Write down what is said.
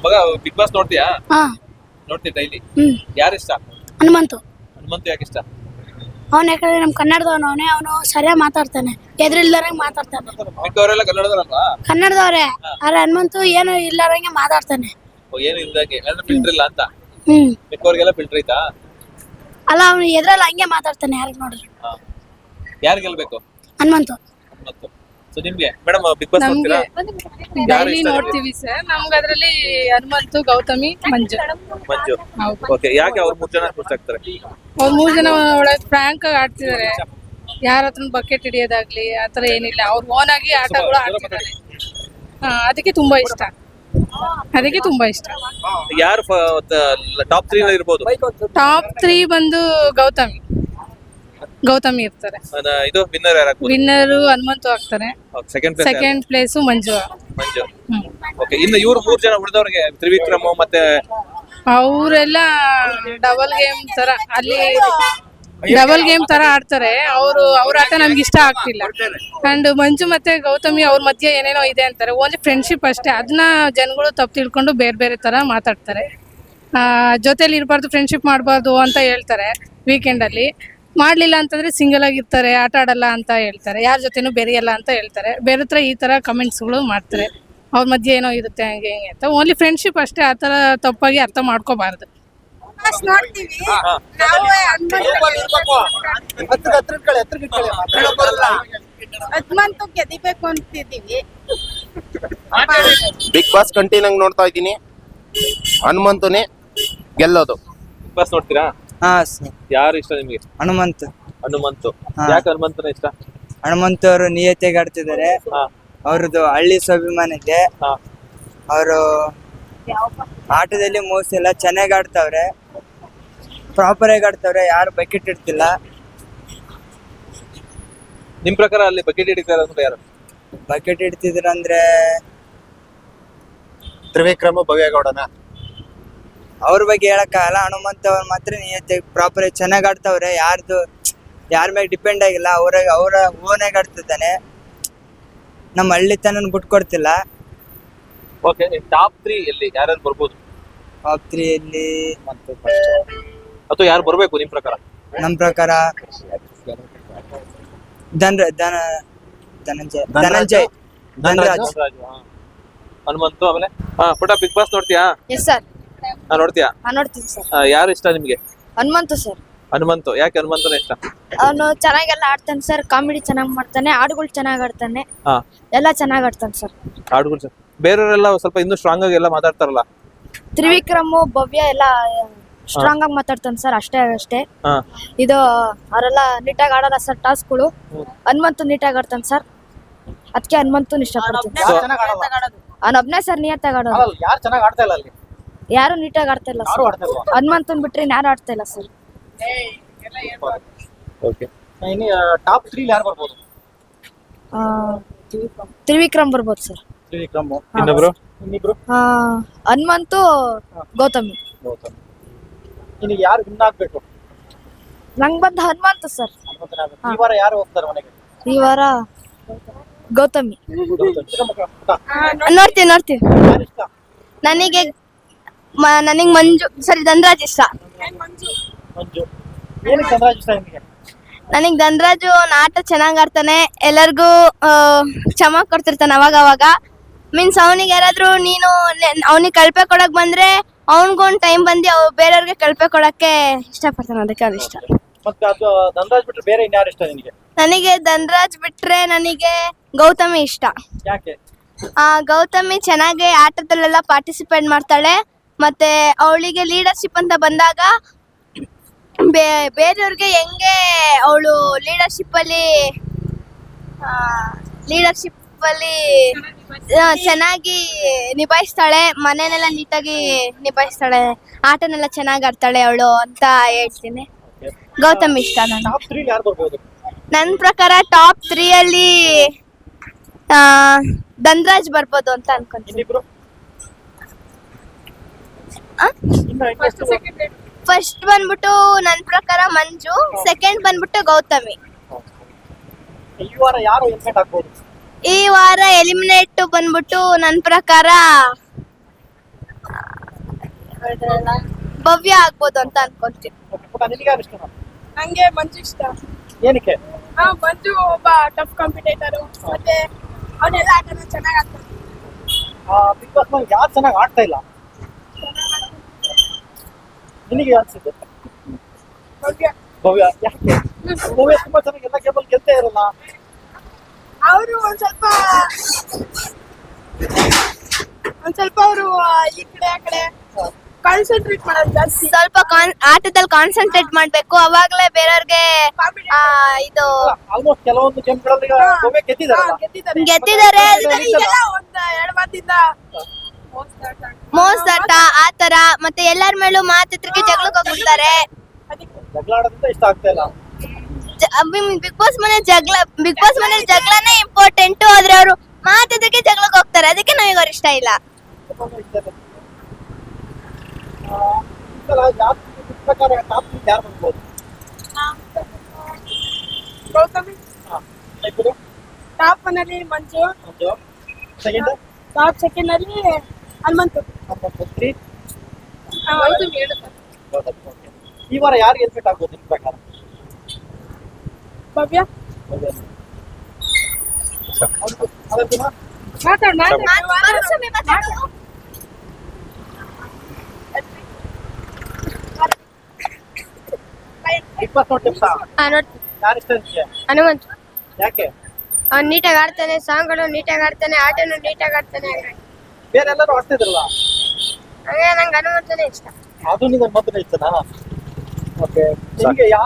ಮಗ big Boss ನೋಡ್ತೀಯಾ? ಹಾ ನೋಡ್ತೀಯ daily? ಹ್ಮ್ ಯಾರು ಇಷ್ಟ? ಹನುಮಂತು. ಹನುಮಂತು ಯಾಕೆ ಇಷ್ಟ? ಅವನ ಯಾಕಂದ್ರೆ ನಮ್ ಕನ್ನಡದವನು ಅವನು ಸರಿಯಾಗಿ ಮಾತಾಡ್ತಾನೆ, ಎದ್ರಿಲ್ದಾರಂಗೆ ಮಾತಾಡ್ತಾನೆ. ಮಿಕ್ಕವರೆಲ್ಲ ಕನ್ನಡದಲ್ಲಲ್ವಾ? ಕನ್ನಡದವ್ರೆ, ಆದ್ರೆ ಹನುಮಂತು ಏನು ಇಲ್ಲಾರಂಗೆ ಮಾತಾಡ್ತಾನೆ. ಏನು ಇಲ್ದಂಗೆ ಅಂದ್ರೆ ಫಿಲ್ಟರ್ ಇಲ್ಲ ಅಂತ. ಹ್ಮ್ ಮಿಕ್ಕವ್ರಿಗೆಲ್ಲ ಫಿಲ್ಟರ್ ಐತಾ? ಅಲ್ಲ, ಅವನು ಎದ್ರಲ್ಲ ಹಂಗೆ ಮಾತಾಡ್ತಾನೆ ಯಾರಿಗೆ ನೋಡಿದ್ರು. ಯಾರು ಗೆಲ್ಬೇಕು? ಹನುಮಂತು. ಹನುಮಂತು. ಸೊ ನಿಮ್ಗೆ ಮೇಡಮ್ ಬಿಗ್ ಬಾಸ್ ನೋಡ್ತೀರಾ? ಯಾರು ಡೈಲಿ ಇಷ್ಟ ನೋಡ್ತೀವಿ ಸರ್. ನಮ್ಗೆ ಅದರಲ್ಲಿ ಹನುಮಂತು, ಗೌತಮಿ, ಮಂಜು. ಮಂಜು. ಹೌದು. ಓಕೆ, ಯಾಕೆ ಅವ್ರು 3 ಜನ ಖುಷಿ ಆಗ್ತಾರೆ? ಅವ್ರು 3 ಜನ ಒಳಗೆ ಫ್ರಾಂಕ್ ಆಗಿ ಆಡ್ತಿದ್ದಾರೆ. ಯಾರ ಹತ್ರ ಬಕೆಟ್ ಹಿಡಿಯೋದಾಗ್ಲಿ ಆತರ ಏನಿಲ್ಲ, ಅವ್ರು ಓನ್ ಆಗಿ ಆಟಗಳು ಆಡ್ತಿದ್ದಾರೆ. ಅದಕ್ಕೆ ತುಂಬಾ ಇಷ್ಟ. ಯಾರು ಟಾಪ್ 3 ಇರ್ಬೋದು? ಟಾಪ್ 3 ಬಂದು ಗೌತಮಿ ಇರ್ತಾರೆ. ಇದು ವಿನ್ನರ್ ಯಾರು ಆಗ್ಬೋದು? ವಿನ್ನರು ಹನುಮಂತು ಆಗ್ತಾರೆ. ಸೆಕೆಂಡ್ ಪ್ಲೇಸು ಮಂಜು. ಮಂಜು. ಓಕೆ, ಇನ್ನು ಇವ್ರು 3 ಜನ ಉಳಿದವ್ರಿಗೆ ತ್ರಿವಿಕ್ರಮ್ ಮತ್ತೆ ಅವರೆಲ್ಲ ಡಬಲ್ ಗೇಮ್ ತರ ಆಡ್ತಾರೆ. ಅವ್ರ ಆಟ ನಮ್ಗೆ ಇಷ್ಟ ಆಗ್ತಿಲ್ಲ. ಅಂಡ್ ಮಂಜು ಮತ್ತೆ ಗೌತಮಿ ಅವ್ರ ಮಧ್ಯೆ ಏನೇನೋ ಇದೆ ಅಂತಾರೆ. ಓನ್ಲಿ ಫ್ರೆಂಡ್ಶಿಪ್ ಅಷ್ಟೇ. ಅದನ್ನ ಜನಗಳು ತಪ್ಪು ತಿಳ್ಕೊಂಡು ಬೇರೆ ಬೇರೆ ತರ ಮಾತಾಡ್ತಾರೆ. ಜೊತೆಲಿ ಇರಬಾರ್ದು, ಫ್ರೆಂಡ್ಶಿಪ್ ಮಾಡಬಾರ್ದು ಅಂತ ಹೇಳ್ತಾರೆ. ವೀಕೆಂಡ್ ಅಲ್ಲಿ ಮಾಡ್ಲಿಲ್ಲ ಅಂತಂದ್ರೆ ಸಿಂಗಲ್ ಆಗಿರ್ತಾರೆ, ಆಟ ಆಡಲ್ಲ ಅಂತ ಹೇಳ್ತಾರೆ, ಯಾರ ಜೊತೆನೂ ಬೆರೆಯಲ್ಲ ಅಂತ ಹೇಳ್ತಾರೆ. ಬೇರೆ ಹತ್ರ ಈ ತರ ಕಮೆಂಟ್ಸ್ಗಳು ಮಾಡ್ತಾರೆ. ಅವ್ರ ಮಧ್ಯೆ ಏನೋ ಇರುತ್ತೆ ಹಂಗೆ ಹಿಂಗೆ ಅಂತ. ಓನ್ಲಿ ಫ್ರೆಂಡ್ಶಿಪ್ ಅಷ್ಟೇ, ಆ ತರ ತಪ್ಪಾಗಿ ಅರ್ಥ ಮಾಡ್ಕೋಬಾರ್ದು. ನೋಡ್ತೀವಿ ಹನುಮಂತು ಗೆದಿಬೇಕು ಅಂತಿದೀವಿ. ಬಿಗ್ ಬಾಸ್ ಕಂಟಿನ್ಯೂ ನೋಡ್ತಾ ಇದ್ದೀನಿ. ಹನುಮಂತನೇ ಗೆಲ್ಲೋದು. ಬಿಗ್ ಬಾಸ್ ನೋಡ್ತೀರಾ? ಹಾ, ಯಾರು ಇಷ್ಟ ನಿಮ್ಗೆ? ಹನುಮಂತು. ಹನುಮಂತು. ಹಾ. ಯಾಕೆ ಹನುಮಂತನ ಇಷ್ಟ? ಹನುಮಂತು ಅವರು ನಿಯತಿಗೆ ಆಡ್ತಿದ್ದಾರೆ. ಹಾ. ಅವ್ರದ್ದು ಹಳ್ಳಿ ಸ್ವಾಭಿಮಾನ ಇದೆ. ಹಾ. ಅವರು ಆಟದಲ್ಲಿ ಮೋಸ ಎಲ್ಲ ಚೆನ್ನಾಗಿ ಆಡ್ತಾವ್ರೆ, ಪ್ರಾಪರ್ ಆಗಿ ಆಡ್ತಾವ್ರೆ, ಯಾರು ಬಕೆಟ್ ಇಡ್ತಿಲ್ಲ. ನಿಮ್ ಪ್ರಕಾರ ಅಲ್ಲಿ ಬಕೆಟ್ ಹಿಡಿತಾರೆ ಅಂದ್ರೆ ಯಾರು? ಬಕೆಟ್ ಇಡ್ತಿದ್ರ ಅಂದ್ರೆ ತ್ರಿವಿಕ್ರಮ ಭವ್ಯಗೌಡನ. ಅವ್ರ ಬಗ್ಗೆ ಹೇಳಕ್ಕಾಗಲ್ಲ. ಹನುಮಂತ ಅವ್ರು ಮಾತ್ರ ನಿಯತಿ ಪ್ರಾಪರ್ ಆಗಿ ಚೆನ್ನಾಗಿ ಆಡ್ತಾವ್ರೆ. ಯಾರ ಮೇಲೆ ಡಿಪೆಂಡ್ ಆಗಿಲ್ಲ, ಅವರ ಓನಾಗಿ ಆಡ್ತಿದ್ದಾನೆ. ನಮ್ಮ ಹಳ್ಳಿತನ ಬಿಟ್ಕೊಡ್ತಿಲ್ಲ. ಓಕೆ, ಟಾಪ್ 3 ಎಲ್ಲಿ ಯಾರ್ಯಾರು ಬರ್ಬೋದು? ಟಾಪ್ 3 ಅಲ್ಲಿ ಅಥವಾ ಯಾರು ಬರ್ಬೇಕು ನಿಮ್ ಪ್ರಕಾರ? ನಮ್ಮ ಪ್ರಕಾರ ಧನಂಜಯ್. ಹನುಮಂತು. ಆಮೇಲೆ ಪುಟ ಬಿಗ್ ಬಾಸ್ ನೋಡ್ತೀಯಾ? ಎಸ್ ಸರ್, ನೋಡ್ತೀಯಾ? ನೋಡ್ತೀವಿ ಸರ್. ಯಾರು ಇಷ್ಟ ನಿಮ್ಗೆ? ಹನುಮಂತು ಸರ್. ಹನುಮಂತು. ಯಾಕೆ ಹನುಮಂತನ ಇಷ್ಟ? ಅವನು ಚೆನ್ನಾಗೆಲ್ಲ ಆಡ್ತಾನೆ ಸರ್. ಕಾಮಿಡಿ ಚೆನ್ನಾಗಿ ಮಾಡ್ತಾನೆ, ಹಾಡುಗಳು ಚೆನ್ನಾಗಿ ಆಡ್ತಾನೆ, ಎಲ್ಲ ಚೆನ್ನಾಗಿ ಆಡ್ತಾನೆ ಸರ್. ಹಾಡುಗಳು ಬೇರೆಯವರೆಲ್ಲ ಸ್ವಲ್ಪ ಇನ್ನೂ ಸ್ಟ್ರಾಂಗ್ ಆಗಿ ಎಲ್ಲ ಮಾತಾಡ್ತಾರಲ್ಲ. ತ್ರಿವಿಕ್ರಮು, ಭವ್ಯ ಎಲ್ಲ ಸ್ಟ್ರಾಂಗ್ ಆಗಿ ಮಾತಾಡ್ತಾನೆ ಸರ್. ಅಷ್ಟೇ. ಇದು ಅವರೆಲ್ಲ ನೀಟಾಗಿ ಆಡಲ್ಲ ಸರ್ ಟಾಸ್ಕ್ಗಳು. ಹನುಮಂತು ನೀಟಾಗಿ ಆಡ್ತಾನೆ ಸರ್. ಅದಕ್ಕೆ ಹನುಮಂತು ಇಷ್ಟಪಡ್ತೀನಿ. ಅವನೊಬ್ನೇ ಸರ್ ನಿಯತ್ತಾಗಿ ಆಡೋದು. ಯಾರು ಚೆನ್ನಾಗಿ ಆಡ್ತಾ ಇಲ್ಲ ಅಲ್ಲಿ? ಯಾರು ನೀಟಾಗಿ ಆಡ್ತಾ ಇಲ್ಲ ಸರ್. ಹನುಮಂತನ್ ಬಿಟ್ರೆ ಯಾರು ಆಡ್ತಾ ಇಲ್ಲ ಸರ್. ಓಕೆ, ಟಾಪ್ 3 ಯಾರು ಬರ್ಬೋದು? ತ್ರಿವಿಕ್ರಮ್ ಬರ್ಬೋದು ಸರ್. ತ್ರಿವಿಕ್ರಮ್. ಇನ್ನೊಬ್ರು ಹನುಮಂತು, ಗೌತಮಿ. ನಿನಗೆ ಯಾರು ವಿನ್ ಆಗ್ಬೇಕು? ನಂಗ್ ಬಂದ ಹನುಮಂತು ಸರ್. ಈ ವಾರ ಯಾರು ಹೋಗ್ತಾರೆ ಮನೆಗೆ? ಈ ವಾರ ಗೌತಮಿ. ನೋಡ್ತೀವಿ. ನನಗೆ ಮಂಜು ಸರಿ ಧನರಾಜ್ ಇಷ್ಟ. ಮಂಜು. ಏನಕ್ಕೆ ಧನರಾಜ್ ಇಷ್ಟ ನಿಮಗೆ? ನನಗೆ ಧನರಾಜು ಆಟ ಚೆನ್ನಾಗ್ ಆಡ್ತಾನೆ, ಎಲ್ಲರಿಗೂ ಚಮಕ್ ಕೊಡ್ತಿರ್ತಾನೆ ಅವಾಗ. ಮೀನ್ಸ್ ಅವನಿಗೆ ಯಾರಾದ್ರೂ ನೀನು ಅವನಿಗೆ ಕಳಪೆ ಕೊಡಕ್ ಬಂದ್ರೆ ಅವನಿಗೊಂದು ಟೈಮ್ ಬಂದು ಬೇರೆಯವ್ರಿಗೆ ಕಳಪೆ ಕೊಡಕ್ಕೆ ಇಷ್ಟಪಡ್ತಾನೆ. ಅದಕ್ಕೆ ಅದು ಇಷ್ಟ. ಮತ್ತೆ ಅದು ಧನರಾಜ್ ಬಿಟ್ರೆ ಬೇರೆ ಇನ್ಯಾರು ಇಷ್ಟ ನಿನಗೆ? ನನಗೆ ಧನರಾಜ್ ಬಿಟ್ರೆ ನನಗೆ ಗೌತಮಿ ಇಷ್ಟ. ಯಾಕೆ? ಗೌತಮಿ ಚೆನ್ನಾಗಿ ಆಟದಲ್ಲೆಲ್ಲ ಪಾರ್ಟಿಸಿಪೇಟ್ ಮಾಡ್ತಾಳೆ. ಮತ್ತೆ ಅವಳಿಗೆ ಲೀಡರ್ಶಿಪ್ ಅಂತ ಬಂದಾಗ ಬೇರೆಯವ್ರಿಗೆ ಹೆಂಗೆ ಅವಳು ಲೀಡರ್ಶಿಪ್ ಅಲ್ಲಿ ಚೆನ್ನಾಗಿ ನಿಭಾಯಿಸ್ತಾಳೆ, ಮನೆನೆಲ್ಲ ನೀಟಾಗಿ ನಿಭಾಯಿಸ್ತಾಳೆ, ಆಟನೆಲ್ಲ ಚೆನ್ನಾಗಿ ಆಡ್ತಾಳೆ ಅವಳು ಅಂತ ಹೇಳ್ತೀನಿ. ಗೌತಮಿ ಇಷ್ಟ. ನನ್ನ ಪ್ರಕಾರ ಟಾಪ್ 3 ಅಲ್ಲಿ ಧನರಾಜ್ ಬರ್ಬೋದು ಅಂತ ಅನ್ಕೊಂತೀನಿ. ಫಸ್ಟ್ ಬಂದ್ಬಿಟ್ಟು ನನ್ನ ಪ್ರಕಾರ ಮಂಜು, ಸೆಕೆಂಡ್ ಬಂದ್ಬಿಟ್ಟು ಗೌತಮಿ. ಈ ವಾರ ಯಾರು ಎಲಿಮಿನೇಟ್ ಆಗ್ಬೋದು? ಈ ವಾರ ಎಲಿಮಿನೇಟ್ ಬಂದ್ಬಿಟ್ಟು ನನ್ನ ಪ್ರಕಾರ ಭವ್ಯ ಆಗ್ಬೋದು ಅಂತ ಅನ್ಕೊಂತೀನಿ. ಓಕೆ ಪುಟ ನಿನಗೆ ಯಾರು ಇಷ್ಟ? ನಂಗೆ ಮಂಜು ಇಷ್ಟ. ಏನಕ್ಕೆ? ಮಂಜು ಒಬ್ಬ ಟಫ್ ಕಾಂಪಿಟೇಟರು, ಮತ್ತೆ ಅವನೆಲ್ಲ ಆಟನ ಚೆನ್ನಾಗಿ ಆಡ್ತಾನೆ. ಬಿಗ್ ಬಾಸ್ ನಲ್ಲಿ ಯಾರು ಚೆನ್ನಾಗಿ ಆಡ್ತಾ ಇಲ್ಲ? ನಿನಗೆ ಅನ್ಸುತ್ತೆ? ಭವ್ಯ. ಭವ್ಯ. ಯಾಕೆ? ಭವ್ಯ ತುಂಬಾ ಚೆನ್ನಾಗಿ ಎಲ್ಲ ಗೇಮಲ್ಲಿ ಗೆಲ್ತಾ ಇರಲ್ಲ. ಅವರು ಒಂದ್ ಸ್ವಲ್ಪ ಅವರು ಈ ಕಡೆ ಆ ಕಡೆ ಕಾನ್ಸಂಟ್ರೇಟ್ ಮಾಡೋದು ಜಾಸ್ತಿ. ಸ್ವಲ್ಪ ಆಟದಲ್ಲಿ ಕಾನ್ಸಂಟ್ರೇಟ್ ಮಾಡ್ಬೇಕು, ಅವಾಗ್ಲೇ ಬೇರೆಯವ್ರಿಗೆ ಇದು ಆಲ್ಮೋಸ್ಟ್ ಕೆಲವೊಂದು ಗೇಮ್ಗಳಲ್ಲಿ ಭವ್ಯ ಗೆದ್ದಿದಾರಲ್ಲ. ಗೆದ್ದಿದ್ದಾರೆ. ಇದೆಲ್ಲ ಒಂದ್ 2 ಮಾತಿಂದ ಮೋಸ ಆಟ ಆತರ, ಮತ್ತೆ ಎಲ್ಲರ ಮೇಲೂ ಮಾತಿದ್ರಿಗೆ ಜಗಳಕ್ಕೆ ಹೋಗ್ಬಿಡ್ತಾರೆ. ಜಗಳ ಆಡೋದ್ರಿಂದ ಇಷ್ಟ ಆಗ್ತಾ ಇಲ್ಲ. ಬಿಗ್ ಬಾಸ್ ಮನೆ ಜಗಳನೇ ಇಂಪಾರ್ಟೆಂಟ್, ಆದ್ರೆ ಅವರು ಮಾತಿದ್ದಕ್ಕೆ ಜಗಳಕ್ಕೆ ಹೋಗ್ತಾರೆ, ಅದಕ್ಕೆ ನಮಗೆ ಅವ್ರು ಇಷ್ಟ ಇಲ್ಲ. ಪ್ರಕಾರ ಟಾಪ್ ಯಾರು ಬರ್ಬೋದು? ಗೌತಮಿ. ಟಾಪ್ ಮನೇಲಿ ಮಂಜು, ಸೆಕೆಂಡ್ ಟಾಪ್ ಸೆಕೆಂಡ್ ಅಲ್ಲಿ ಹನುಮಂತು. ಈ ವಾರ ಯಾರು ಗೆಲ್ಬಿಟ್ಟು ಆಗ್ಬೋದು ನಿಮ್ ಪ್ರಕಾರ? ಭವ್ಯ. ಬಿಗ್ ಬಾಸ್ ನೋಡ್ತೀರಾ? ಯಾರು ಇಷ್ಟ ನಿಮ್ಗೆ? ಹನುಮಂತು. ಯಾಕೆ? ಅವ್ನು ನೀಟಾಗಿ ಆಡ್ತಾನೆ, ಸಾಂಗ್ಗಳು ನೀಟಾಗಿ ಆಡ್ತಾನೆ, ಆಟನು ನೀಟಾಗಿ ಆಡ್ತಾನೆ. ಬೇರೆ ಎಲ್ಲರೂ ಆಡ್ತಾ ಇದ್ರಲ್ಲ, ಹಾಗೆ ನಂಗೆ ಹನುಮಂತನೇ ಇಷ್ಟ. ಅದು ನಿಮಗೆ ಮೊದಲು ಇಷ್ಟನಾ? ಓಕೆ, ನಿಮ್ಗೆ ಯಾರು